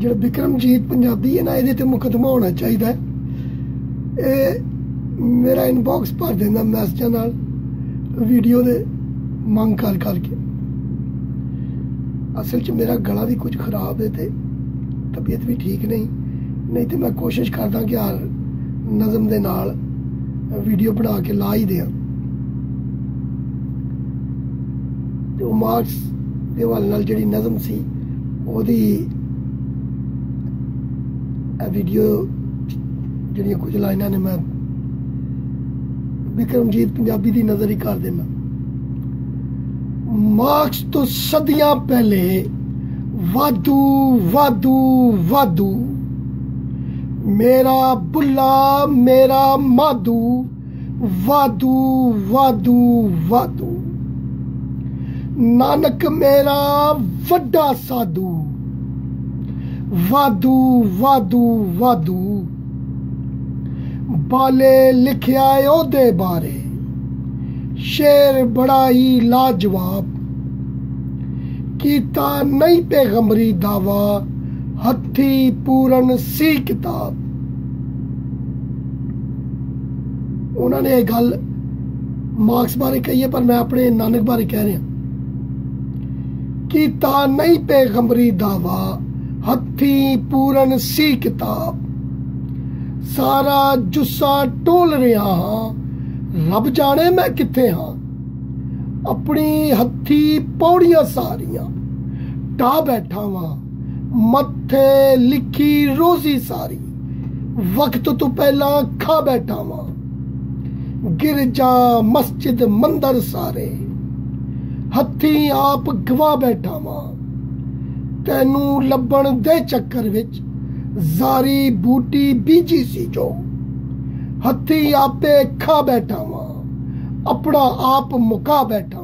जो बिक्रमजीत पंजाबी है ना, ये ते मुकदमा होना चाहिए। मेरा इनबॉक्स भर देना मैसेजा नाल वीडियो दे मंग कर करके। असल च मेरा गला भी कुछ खराब है ते तबीयत भी ठीक नहीं तो मैं कोशिश करदा कि यार नज़म दे नाल वीडियो बना के ला ही दें। तो मार्क्स दे वाले नाल जिहड़ी नज़म सी ओदी वीडियो जिहड़ियां कुछ लाइनां ने मैं बिक्रमजीत पंजाबी दी नज़र ही कर देना। मार्क्स तो सदियां पहले वादू वादू वादू, मेरा बुल्ला मेरा मादू, वादू वादू वादू, नानक मेरा वड्डा साधू, वादू वादू वादू, बाले लिखिया ओदे बारे शेर बड़ा ही लाजवाब, कीता नहीं पैगंबरी दावा, हथी पूरन सी किताब। उन्होंने ये गल मार्क्स बारे कही है, पर मैं अपने नानक बारे कह रहा। कीता नहीं पैगंबरी दावा, हथी पूरन सी किताब, सारा जुस्सा टोल रहा हाँ, रब जाने मैं किथे हाँ, अपनी हथी पौड़ियां सारियां टा बैठा वां, मत्थे लिखी रोजी सारी, वक्त तो पहला खा बैठा वां, गिरजा मस्जिद मंदिर सारे, हथी आप गवा बैठा वां, तैनू लभण दे चक्कर विच जारी बूटी बीजी सी जो, हथी आपे खा बैठा वां, अपना आप मुका बैठा